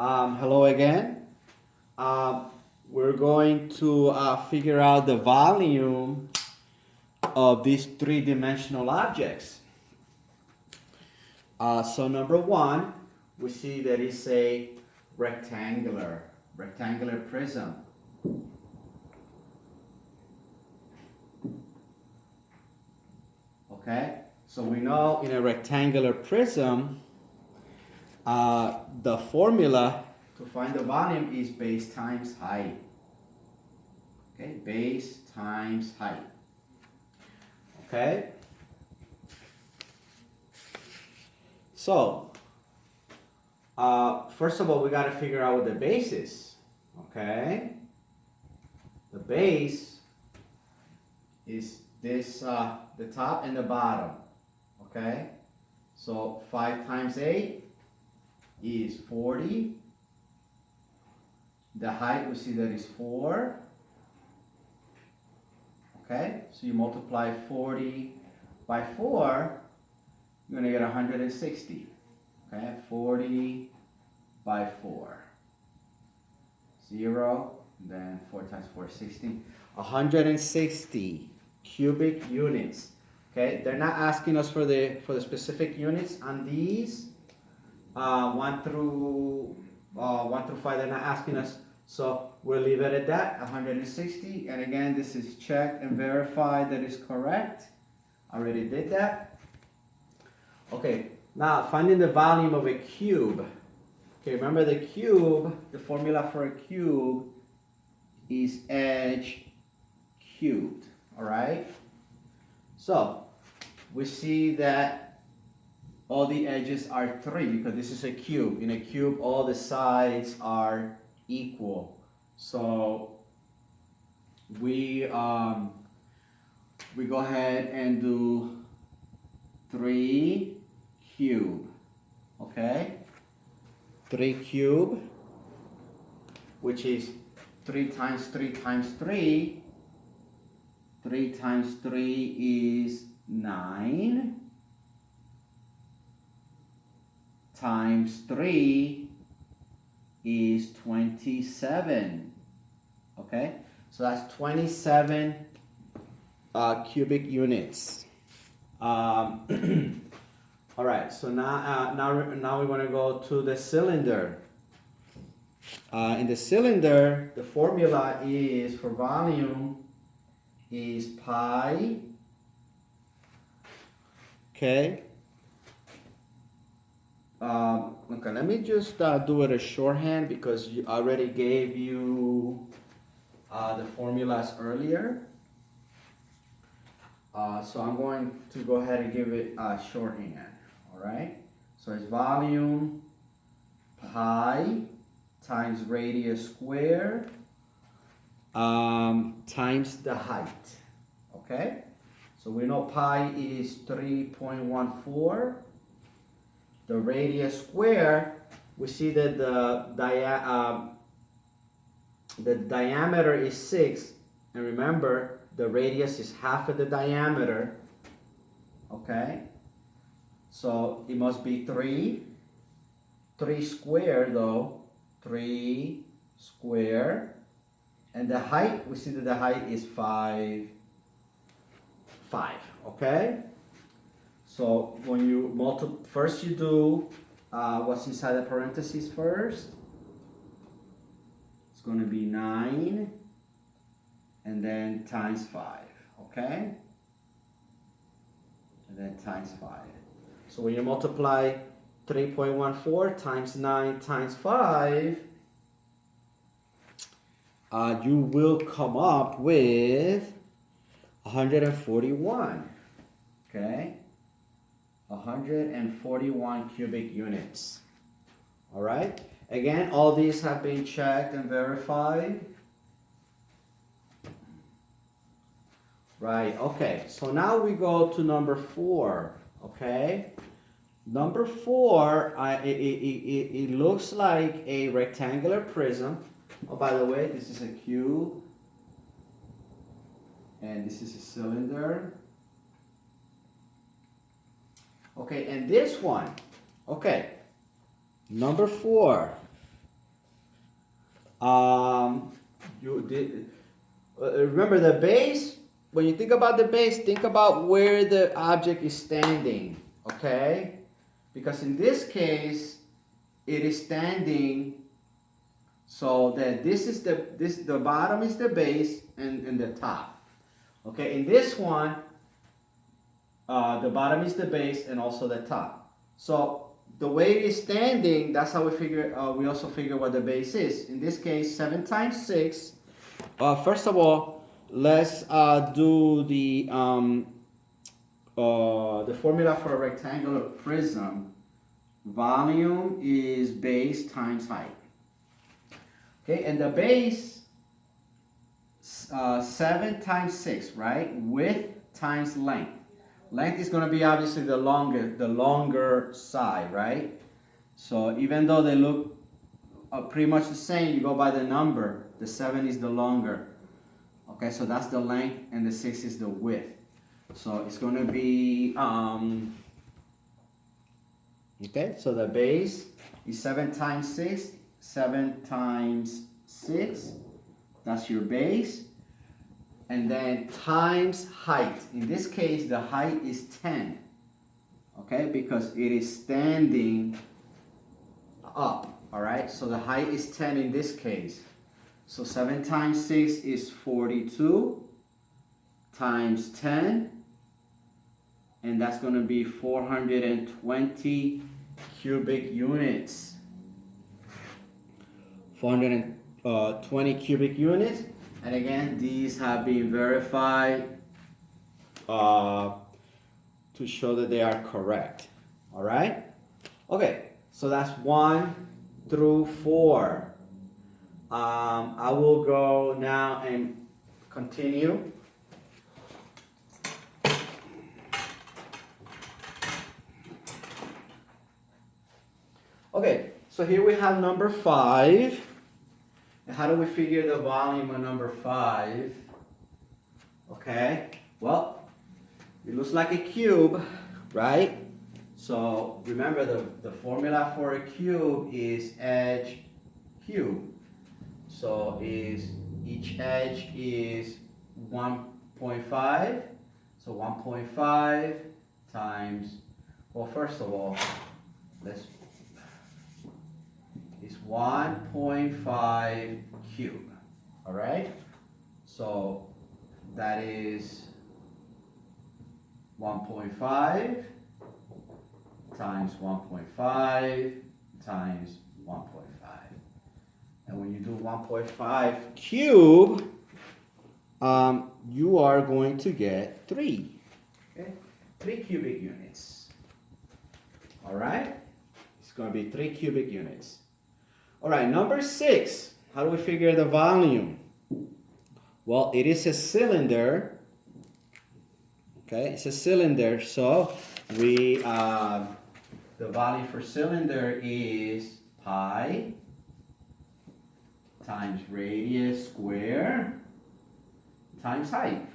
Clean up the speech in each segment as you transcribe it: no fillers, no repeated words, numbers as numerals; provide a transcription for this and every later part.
Hello again. Um, we're going to figure out the volume of these three-dimensional objects. So number one, we see that it's a rectangular prism. Okay, so we know in a rectangular prism, the formula to find the volume is base times height. Okay, base times height. Okay. So, first of all, we got to figure out what the base is. Okay. The base is this, the top and the bottom. Okay. So 5 times 8 is 40. The height, we see that is 4. Okay, so you multiply 40 by 4, you're going to get 160. Okay, 40 by 4. 0, then 4 times 4 is 60. 160 cubic units. Okay, they're not asking us for the specific units on these. 1 through 5, they're not asking us. So we'll leave it at that, 160. And again, this is checked and verified that is correct. I already did that. Okay, now finding the volume of a cube. Okay, remember the cube, the formula for a cube is edge cubed, all right? So we see that all the edges are 3 because this is a cube. In a cube, all the sides are equal. So we go ahead and do 3 cube. Okay? 3 cube, which is 3 times 3 times 3. 3 times 3 is 9. Times 3 is 27. Okay, so that's 27 cubic units. All right, so now we want to go to the cylinder. In the cylinder, the formula is for volume is pi. Okay. Okay, let me just do it as shorthand because I already gave you the formulas earlier. So I'm going to go ahead and give it shorthand. All right. So it's volume pi times radius squared times the height. Okay. So we know pi is 3.14. The radius square, we see that the diameter is 6, and remember the radius is half of the diameter. Okay, so it must be 3 squared though, 3 squared, and the height, we see that the height is 5. Okay. So when you first you do what's inside the parentheses first. It's going to be 9 and then times 5, okay? And then times 5. So when you multiply 3.14 times 9 times 5, you will come up with 141, okay? 141 cubic units. All right. Again, all these have been checked and verified. Right. Okay. So now we go to number 4. Okay. Number 4, it looks like a rectangular prism. Oh, by the way, this is a cube, and this is a cylinder. Okay, and this one, okay, number 4, You did. Remember the base. When you think about the base, think about where the object is standing. Okay, because in this case, it is standing. So that this is the bottom is the base and the top. Okay, in this one, the bottom is the base and also the top. So the way it is standing, that's how we figure. We also figure what the base is. In this case, 7 times 6. First of all, let's do the formula for a rectangular prism. Volume is base times height. Okay, and the base, 7 times 6, right? Width times length. Length is going to be obviously the longer side, right? So even though they look pretty much the same, you go by the number. The 7 is the longer. Okay, so that's the length, and the 6 is the width. So it's going to be, okay, so the base is 7 times 6. 7 times 6, that's your base. And then times height. In this case, the height is 10. Okay, because it is standing up. All right, so the height is 10 in this case. So 7 times 6 is 42 times 10. And that's going to be 420 cubic units. 420 cubic units. And again, these have been verified to show that they are correct. All right? Okay, so that's 1 through 4. I will go now and continue. Okay, so here we have number 5. And how do we figure the volume of number 5? Okay, well, it looks like a cube, right? So remember the formula for a cube is edge cube. So each edge is 1.5. So 1.5 times, well, first of all, it's 1.5 cube. All right? So that is 1.5 times 1.5 times 1.5. And when you do 1.5 cube, you are going to get 3. Okay? 3 cubic units. All right? It's going to be 3 cubic units. All right, number 6. How do we figure the volume? Well, it is a cylinder. Okay, it's a cylinder. So we the volume for cylinder is pi times radius square times height.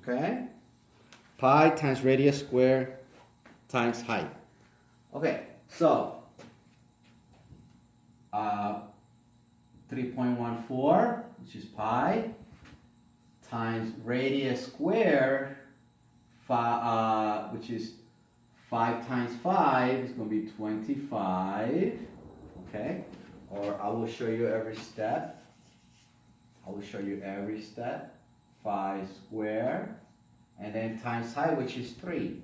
Okay, pi times radius square times height. Okay, so 3.14, which is pi, times radius square, which is 5 times 5 is going to be 25. Okay, or I will show you every step. 5 square, and then times height, which is 3.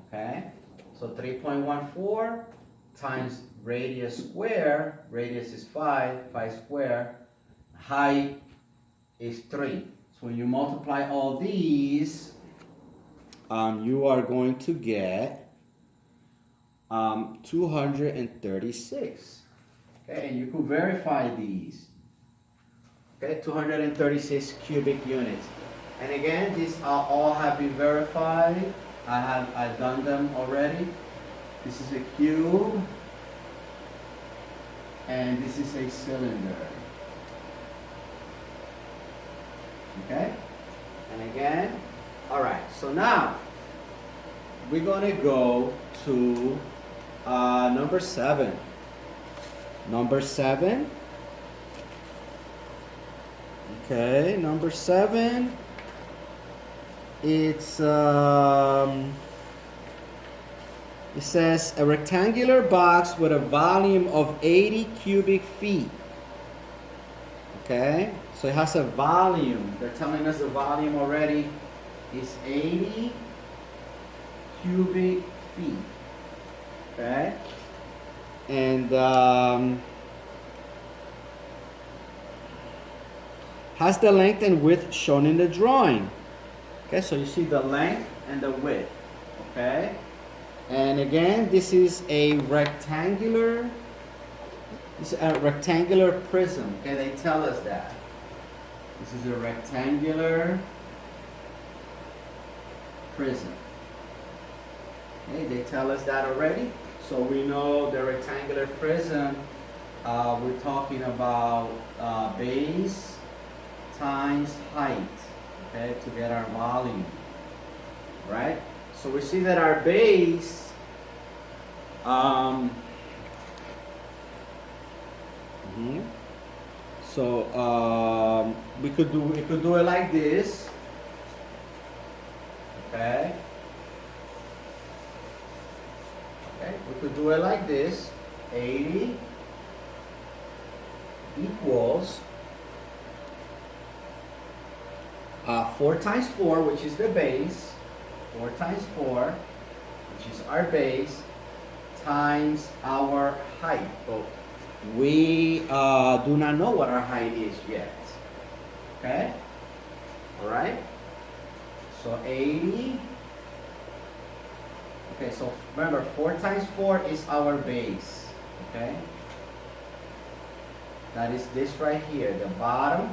Okay, so 3.14 times radius square, radius is 5 square, height is 3. So when you multiply all these, you are going to get 236. Okay, and you can verify these. Okay, 236 cubic units. And again, these all have been verified. I've done them already. This is a cube, and this is a cylinder. Okay? And again, all right, so now we're going to go to number 7. Number 7. Okay, number 7. It's it says a rectangular box with a volume of 80 cubic feet. Okay, so it has a volume. They're telling us the volume already is 80 cubic feet. Okay, and has the length and width shown in the drawing. Okay, so you see the length and the width. Okay, and again, this is a rectangular. This is a rectangular prism. Okay, they tell us that. This is a rectangular prism. Okay, they tell us that already. So we know the rectangular prism, we're talking about base times height, okay, to get our volume, right? So we see that our base, so we could do it like this, okay? Okay, we could do it like this. 80 equals 4 times 4, which is the base. 4 times 4, which is our base, times our height. But we do not know what our height is yet. Okay? Alright? So 80. Okay, so remember, 4 times 4 is our base. Okay? That is this right here, the bottom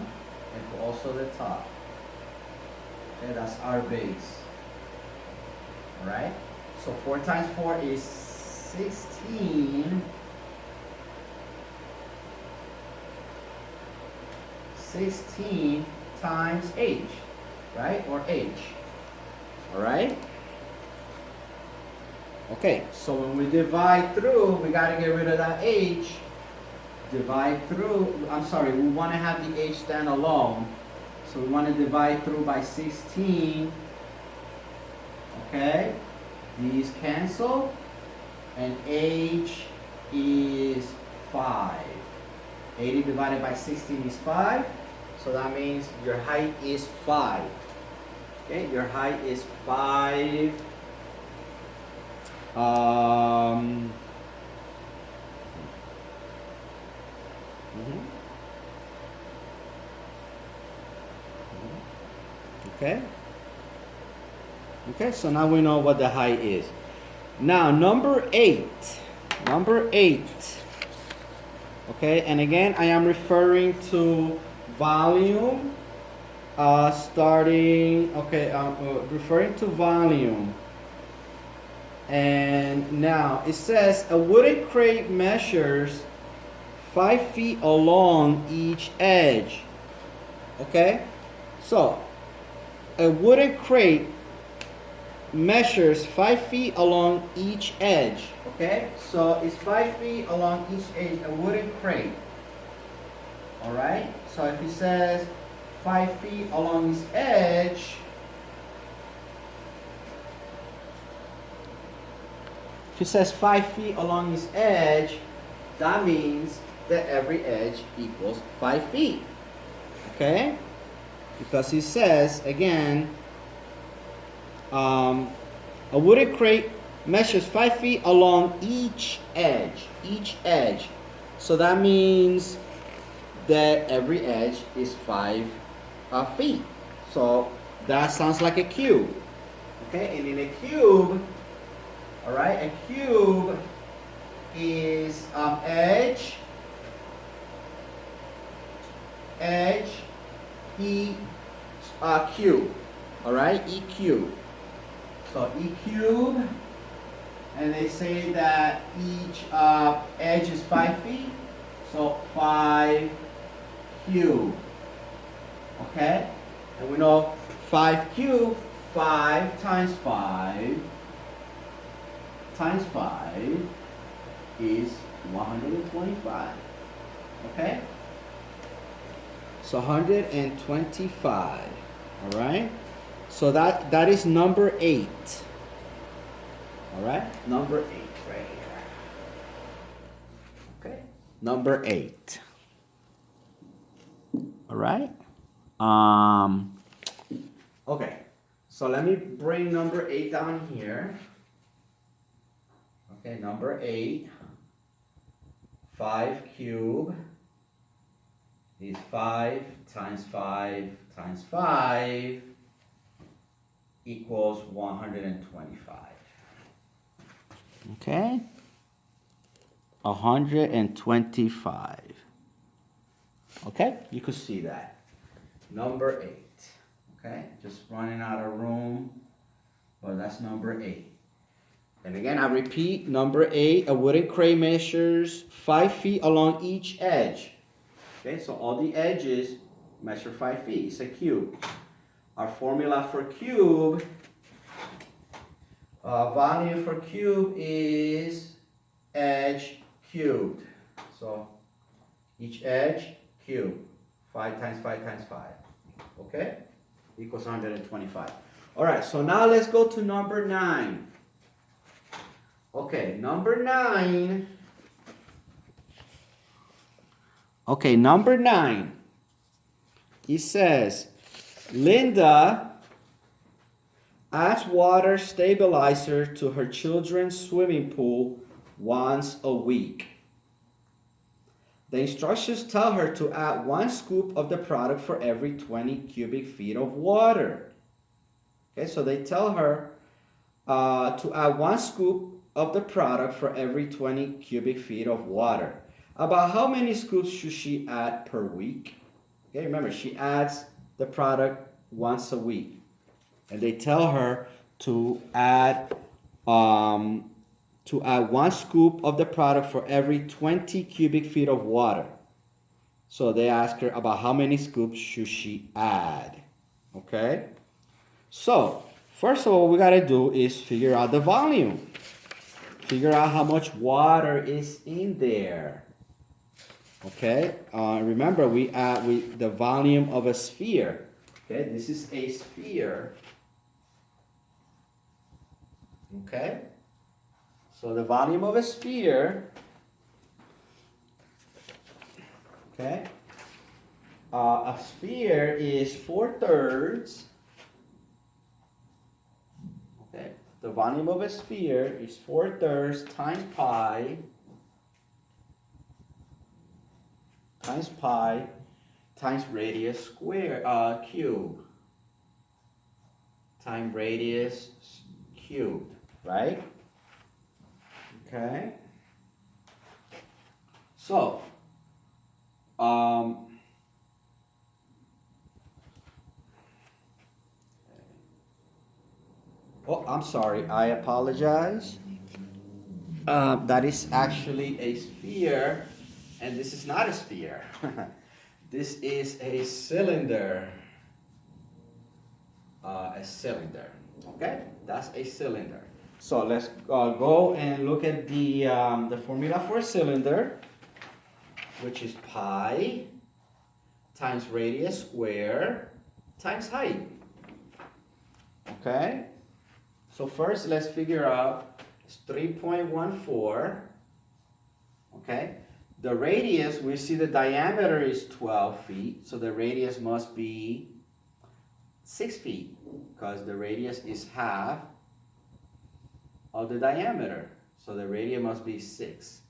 and also the top. Okay, that's our base. Alright? So 4 times 4 is 16. 16 times h, right? Or h. Alright? Okay, so when we divide through, we got to get rid of that h. Divide through, I'm sorry, we want to have the h stand alone. So we want to divide through by 16. Okay, these cancel, and h is 5. 80 divided by 16 is 5. So that means your height is 5. Okay, your height is 5. Okay. Okay, so now we know what the height is. Now, number 8. Number 8. Okay, and again, I am referring to volume. Referring to volume. And now it says a wooden crate measures 5 feet along each edge. Okay, so a wooden crate measures 5 feet along each edge. Okay, so it's 5 feet along each edge, a wooden crate. All right, so if it says 5 feet along its edge, if it says 5 feet along its edge, that means that every edge equals 5 feet. Okay, because it says again, a wooden crate measures 5 feet along each edge. Each edge. So that means that every edge is 5 feet. So that sounds like a cube. Okay, and in a cube, all right, a cube is edge, E cube. All right, E cube. So E cube, and they say that each edge is 5 feet. So 5 cube. Okay, and we know 5 cube, 5 times 5 times 5 is 125. Okay? So 125. All right? So that is number 8. All right? Number 8 right here. Okay? Number 8. All right? Okay. So let me bring number 8 down here. Okay, number 8. 5 cubed is 5 times 5 times 5 equals 125. Okay? 125. Okay? You could see that. Number 8. Okay? Just running out of room, but that's number 8. And again, I repeat, number 8, a wooden crate measures 5 feet along each edge. Okay, so all the edges measure 5 feet. It's a cube. Our formula for cube, volume for cube is edge cubed. So each edge cubed. 5 times 5 times 5. Okay? Equals 125. All right, so now let's go to number 9. Okay, number 9. Okay, number 9. It says, Linda adds water stabilizer to her children's swimming pool once a week. The instructions tell her to add 1 scoop of the product for every 20 cubic feet of water. Okay, so they tell her to add 1 scoop of the product for every 20 cubic feet of water. About how many scoops should she add per week? Okay, remember, she adds the product once a week. And they tell her to add 1 scoop of the product for every 20 cubic feet of water. So they ask her about how many scoops should she add. Okay? So, first of all, what we got to do is figure out the volume. Figure out how much water is in there. Okay? Remember, the volume of a sphere. Okay? This is a sphere. Okay? So the volume of a sphere, okay? A sphere is 4/3. Okay? The volume of a sphere is 4/3 times pi times radius square cube times radius cubed, right? Okay. So, oh, I'm sorry. I apologize. That is actually a sphere, and this is not a sphere. This is a cylinder. A cylinder. Okay, that's a cylinder. So let's go and look at the formula for a cylinder, which is pi times radius square times height. Okay? So first let's figure out it's 3.14. Okay? The radius, we see the diameter is 12 feet, so the radius must be 6 feet, because the radius is half of the diameter. So the radius must be 6.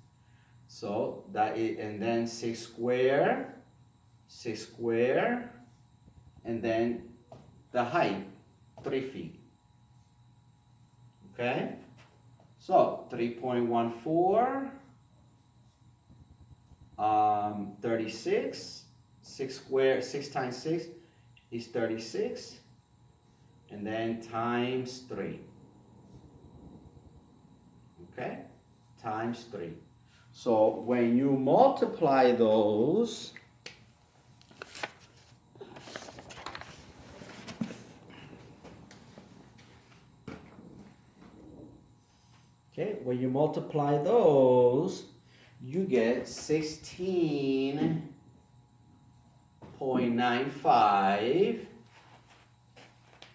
So that is, and then 6 square, and then the height, 3 feet. Okay? So 3.14, 36, 6 times 6 is 36, and then times 3. Okay? Times 3. So when you multiply those, okay, when you multiply those, you get 16.95.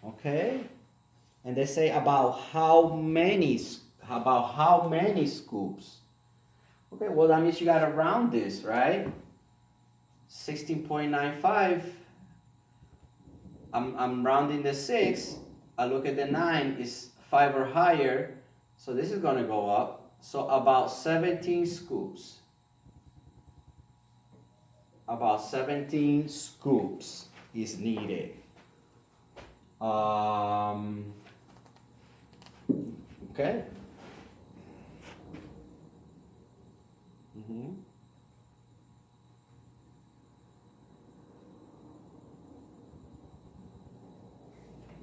Okay? And they say about how many scoops. Okay, well that means you gotta round this, right? 16.95. I'm rounding the 6. I look at the 9 is 5 or higher, so this is gonna go up. So about 17 scoops. About 17 scoops is needed. Okay.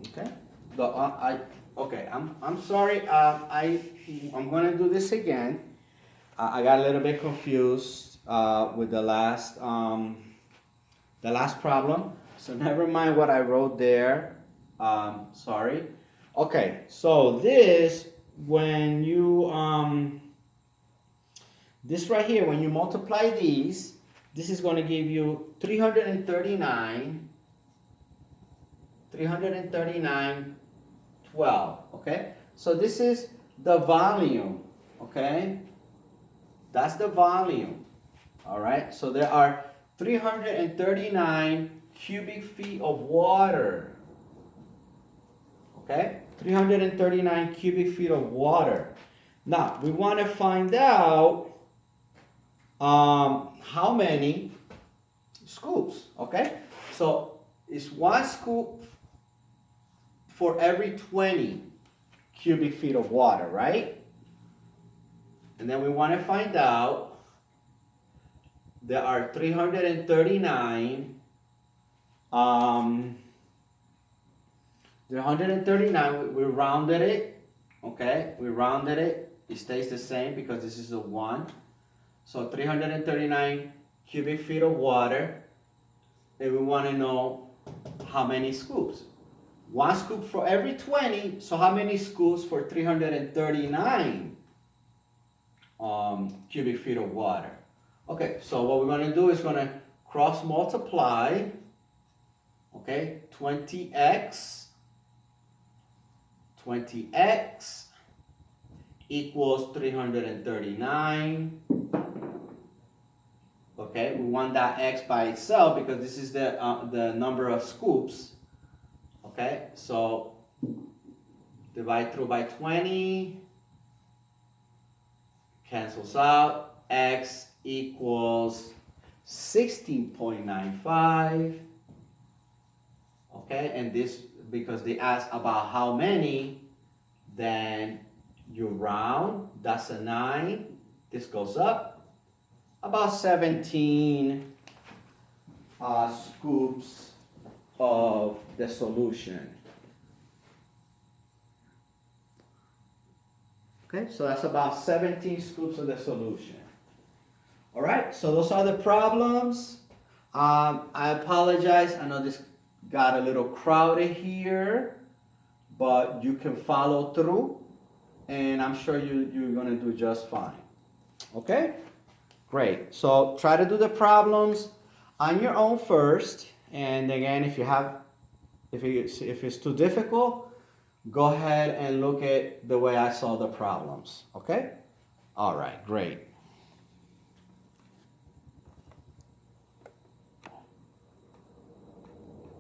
Okay. Okay. I'm sorry. I'm gonna do this again. I got a little bit confused with the last problem. So never mind what I wrote there. Sorry. Okay. So this when you this right here, when you multiply these, this is going to give you 339.12, okay? So this is the volume, okay? That's the volume, all right? So there are 339 cubic feet of water, okay? 339 cubic feet of water. Now, we want to find out how many scoops, okay? So it's 1 scoop for every 20 cubic feet of water, right? And then we want to find out there are 339 we rounded it, okay? We rounded it. It stays the same because this is a 1. So 339 cubic feet of water, and we want to know how many scoops. 1 scoop for every 20, so how many scoops for 339 cubic feet of water? Okay, so what we're going to do is going to cross multiply, okay, 20x equals 339. Okay, we want that x by itself because this is the number of scoops. Okay, so divide through by 20, cancels out, x equals 16.95. Okay, and this, because they asked about how many, then you round, that's a 9, this goes up. About 17 scoops of the solution. Okay, so that's about 17 scoops of the solution. All right, so those are the problems. I apologize, I know this got a little crowded here, but you can follow through, and I'm sure you're gonna do just fine. Okay? Great. So try to do the problems on your own first, and again, if it's too difficult, go ahead and look at the way I solve the problems. Okay? All right, great.